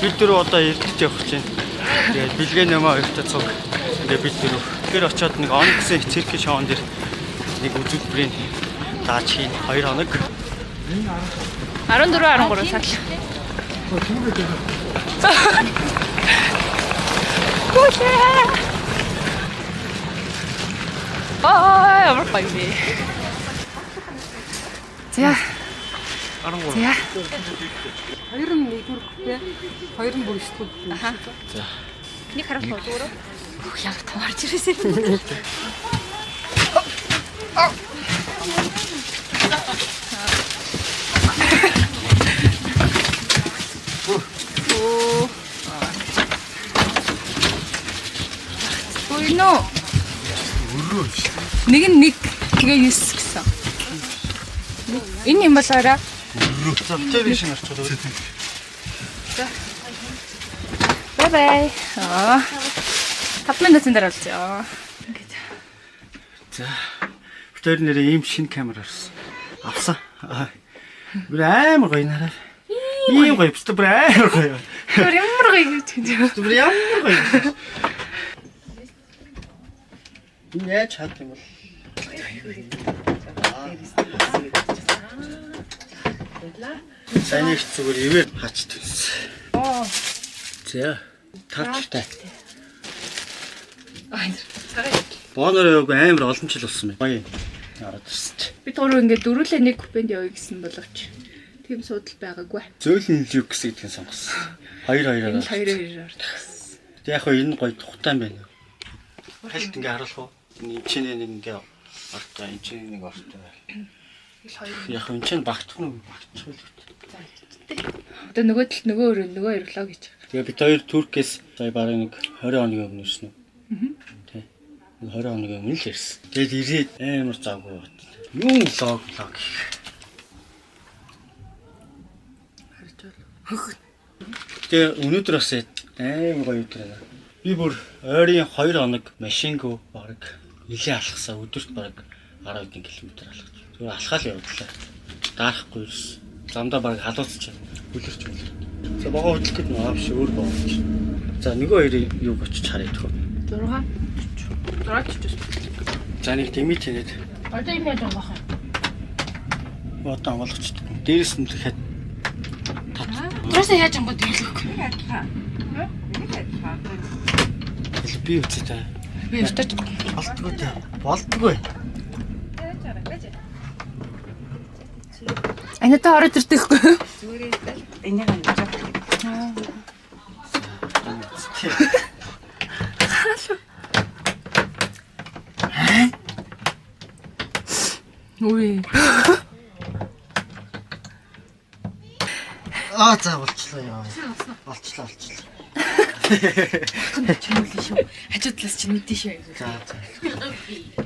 бид дөрөв одоо эрдэж явах гэж байна. Тэгээд бэлгээ нэмээ хоёртой цуг. Ингээд бид дөрөв. Тэр очиод нэг Onyx-ийн циркийн шоунд дэр нэг үзүүлбэрийн дааж хийн 2 хоног. 14-13 сар. Ямар гоё. За. 13. За. 21-р 2 бүр 9-р. За. Нэг харуулт зүгээр. Яг таарч ирээсэй. Ой нөө. Нэг тэгээ 9 гэсэн. Энэ юм болоорой. За битэр шин орчиход үү. За. Бай бай. 5 минутын дараа болчихё. Ингээд. За. Битэр нэрээ ийм шинэ камер авсан. Бүр амар гоё нараа. Ийм гоё битэр бүр амар гоё. Тэр ямар гоё гэж хэлж. Бүр ямар гоё. Энэ яаж чад юм бол. Сайн их зүгээр ивэр хач төс. За. Тавчтай. Бонор яг амар олон жил болсон байна. Гоё. Хараад ирсэн чи. Бид гурав ингээд дөрүлээ нэг купенд явъя гэсэн боловч тийм судал байгаагүй. Зөөлөн люкс гэдгийг сонгосон. 2-2-аар. Энэ хоёроор. Тэг яг хөө энэ гоё тухтай юм байна. Хальт ингээ харуулах уу? Энэ чинээ нэг ингээ ортой, энэ чинээ нэг ортой. Яг энэ чинь багтах нь багтчихвол. Одоо нөгөө талд нөгөө ирлоо гэж. Тэгээ бид хоёр Туркээс сая бараг нэг 20 хоногийн өмнө ирсэн үү? Тий. 20 хоногийн өмнө л ирсэн. Тэгээд ирээд амар завгүй бат. Юу лог. Харж бол. Тэгээ өнөөдөр бас амар гоё өдөр байна. Би бүр ойрын 2 хоног машингүй бараг нэлээ алхасаа өдөрт бараг 10 км алхаж. Зүгээр алхаал явууллаа. Даахгүй юус. Замдаа бараг халууцчих. Хүлэрч. За богоо хөдлөх гээд нөө авш өөр боож. За нөгөө хоёрыг юу гоч харъя тхөө. 6 ч. За нэг дэмит хийгээд. Одоо юм яаж байгаа юм? Одоо амгалгач. Дээрээс нь дахиад Тэрээс яаж ангууд хэлэхгүй. би үгүй та. Би өстөж Болтгүй та. Болтгүй. Ана та ороод ирдэхгүй. Энийг анжаа. Үгүй. За болчлоо яа. Болчлоо. Чимэглээ шүү. Хажуудлаас чи мэдэн шүү. За.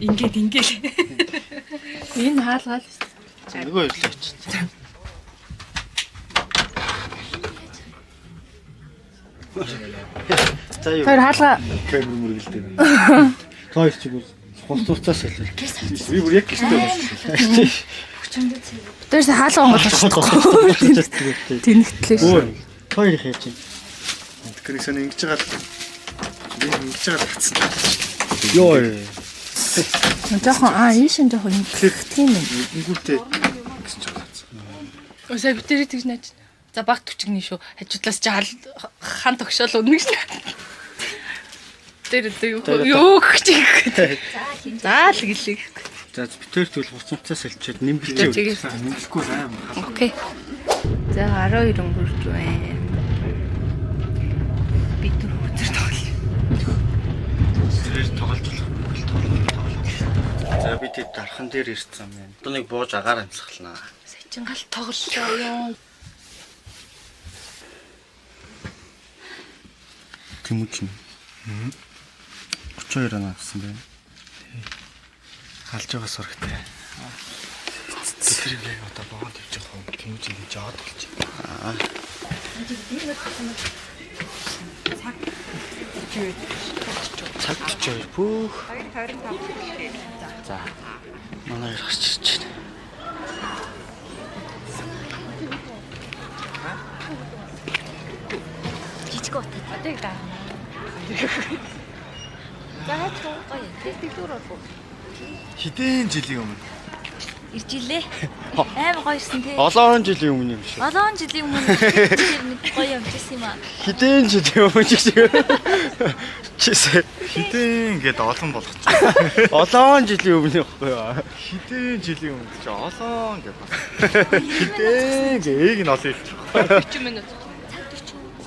Ингээд. Энэ хаалгаал. Нөгөө ирлээ ч. За юу. Тэр хаалга Камер мөргөлтэй. Хоёр ч бүр хулцуурцаас хэлээ. Би бүр яг гэртээ болсон. тэрээс хаалга онгол тэнэгтлээ. Өө. Хоёр их яаж юм. Тэрээс нэг ингэж байгаа. Би ингэж байгаа татсан. Йоо. Жохон ийшин жохон тийм юм. Ингүүтээ гэж татсан. Өсөө битэрий тэгж нааж. За баг төчгний шүү. Хажуудлаас чи хан тогшоол өгнө гэж. Тэр юу гэж. За л гэлээ. За битэр тэгвэл хуцамцаас хэлчихэд нэмгэлтэй. Нэмгэлгүй аим. Окей. За 12 өнгөрч байна. Би түр өдөр тоглоё. Зэрэг тоглож. За би тэд дархан дээр ирсэн юм байна. Одоо нэг бууж агаар амсгалнаа. Саячин гал тоглолоо ёо. Тэмүүч нь. 32 оноо авсан байна. Халж байгаа сурагтай. Тэр яг одоо богонд явж байгаа юм. Тэмүүч нь жаад болж байна. Цаг 42 бүх 2:25. за манай гарч ирж байна. хоёрыг даа. За хаач гоё. Дэлгүүр болов. Хэдэн жилийн өмнө. Ирж илээ. Амар гоё ирсэн тий. Олон жилийн өмнө юм шиг. Олон жилийн өмнө тэр гоё явжсэн юм аа. Хэдэн жилийн өмнө шиг. Чисээ. Хэдэн гээд олон болгочих. Олон жилийн өмнө байхгүй юу? Хэдэн жилийн өмнө чи олон гээд бас. Хэдэн гээ нь олон хэлчих. 40 минут. Цаг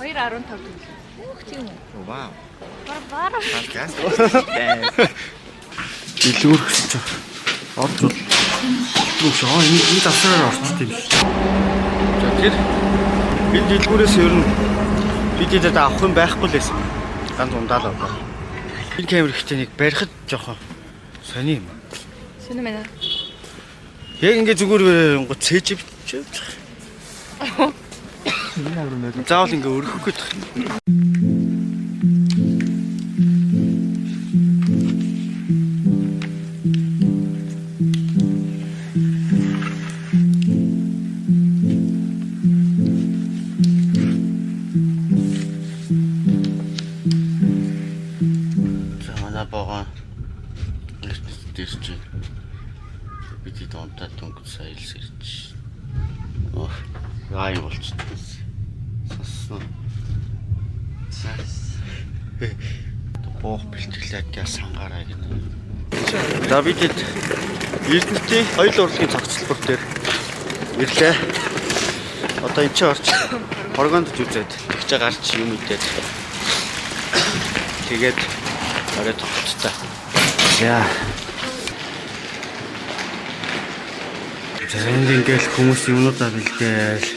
40. 2:15 төгрөг. Үх тийм үү. Вау. Бар. Газ. Дэлгүүр гэсэн чи. Орж бол. Энэ завсраар орчт юм шиг. За тэр энэ дэлгүүрээс ер нь бидэд авах юм байхгүй л байсан. Ганц ундаал аваа. Энэ камер ихтэй нэг барихад жоохон сони юм. Шинэ мэнэ. Яг ингээ зүгээр гоо цээж бич. Заавал ингээ өргөх гээд байна. Богоо дэрч бидний донтаа дөнгөж саялс ирж. Оо, гай болчихсон. Сассан. Боох бэлтгэлээ гэж сангаарай гэнэ. За бидэд Эрдэнэтийн хоёул урлагийн цогцлбор дээр ирлээ. Одоо энэ ч орч хоргонд зүзээд тэгж гарч юм идээд. Тэгээд орой тогтцоо. Яа. Энд ингээл хүмүүс юмнуудаа бэлдээл.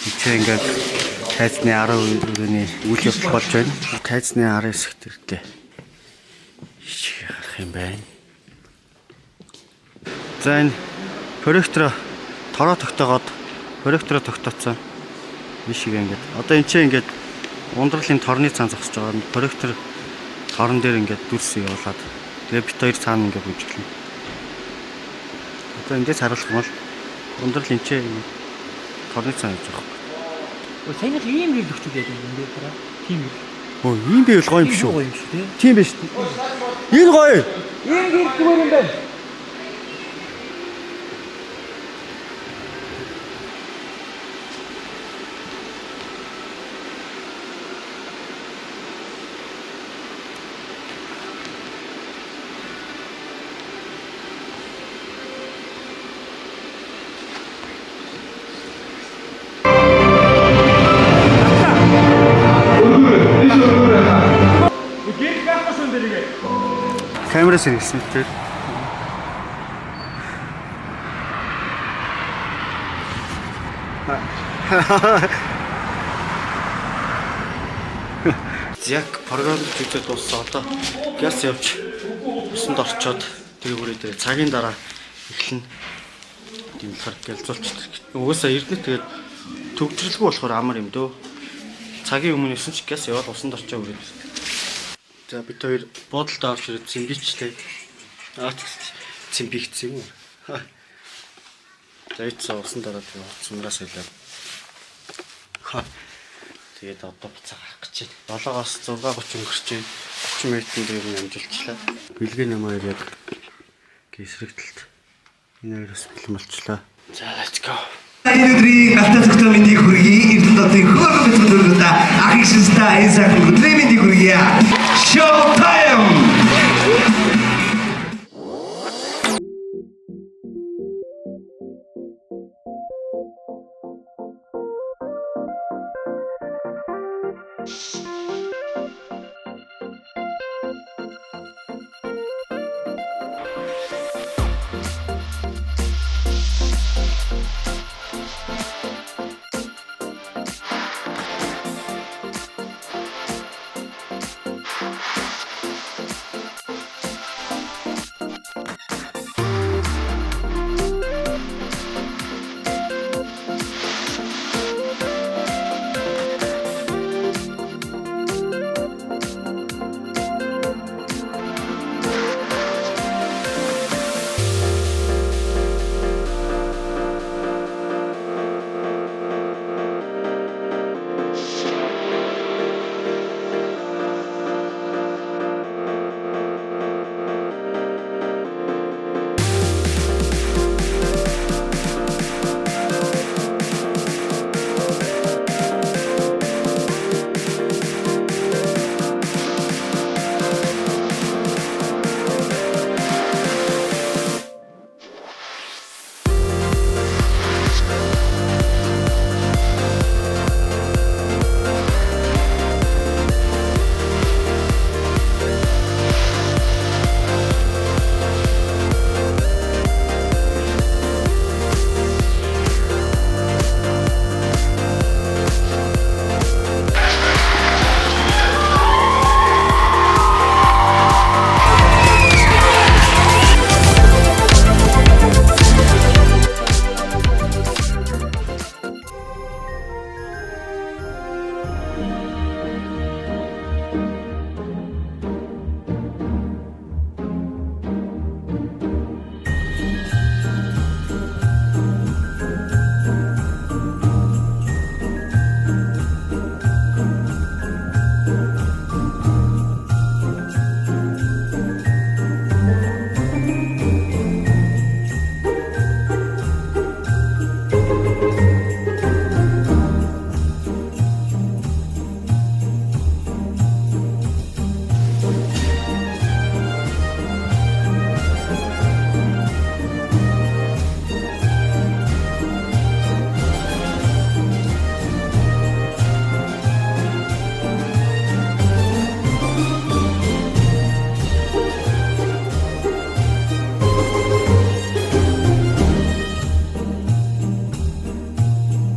Эцэг ингээд тайзны 10 өрөөний үйл явдал болж байна. Тайзны 19 хэсэгтээ. Ичиг харах юм байна. За энэ проектор тороо тогтоогоод проектороо тогтооцсон. Биш ингээд. Одоо энэ ч ингээд ундралын торны цаан зогсож байгаа. Проектор торон дээр ингээд дүрс явуулаад тэгээ бит хоёр цаана ингээд бүжиглэн. Одоо эндээс харуулах юм бол ундралын ч торны цаан явж байгаа. Сайн л ийм л өгч байгаа юм дээр дараа. Тийм л. Оо ийм байвал гоё юм шүү. Гоё юм шүү тий. Тийм биш. Энэ гоё. Ийм гэр зүгээр юм байна. Камераас хэрэгсэн тэр. Яг програм зүйлээ дууссан. Одоо газ явж усанд орчоод тэр хүрээ дээр цагийн дараа эхлэн димлэхэр гэлзуулчихдаг. Угаасаа Эрдэнэт тэгээд төгжрөлгүй болохоор амар юм дөө. Цагийн өмнө өсөн ч газ яваад усанд орчоо үрээд. За бид хоёр буудалд орж ирээд цэмбичлээ. Цэмбигцсэн юм. За ийцээ усан дараа цумраас хэлээ. Тэгээд одоо буцаа гарах гэж байна. 7-оос 6:30 өнгөрч байна. 30 минутын дээр нь амжилтчлаа. Бэлгээ намайг яг гисрэгдэлт. Энэ хоёроос бэлэн болчлаа. За let's go. Өнөөдрийн галтай зөвхөн мэндийг хүргэе. Эрдэнэт хотын хөөрхөн төлөвлөлтөд ах их шинжтэй энэ сайхан өдрийн мэндийг хүргэе. Show time.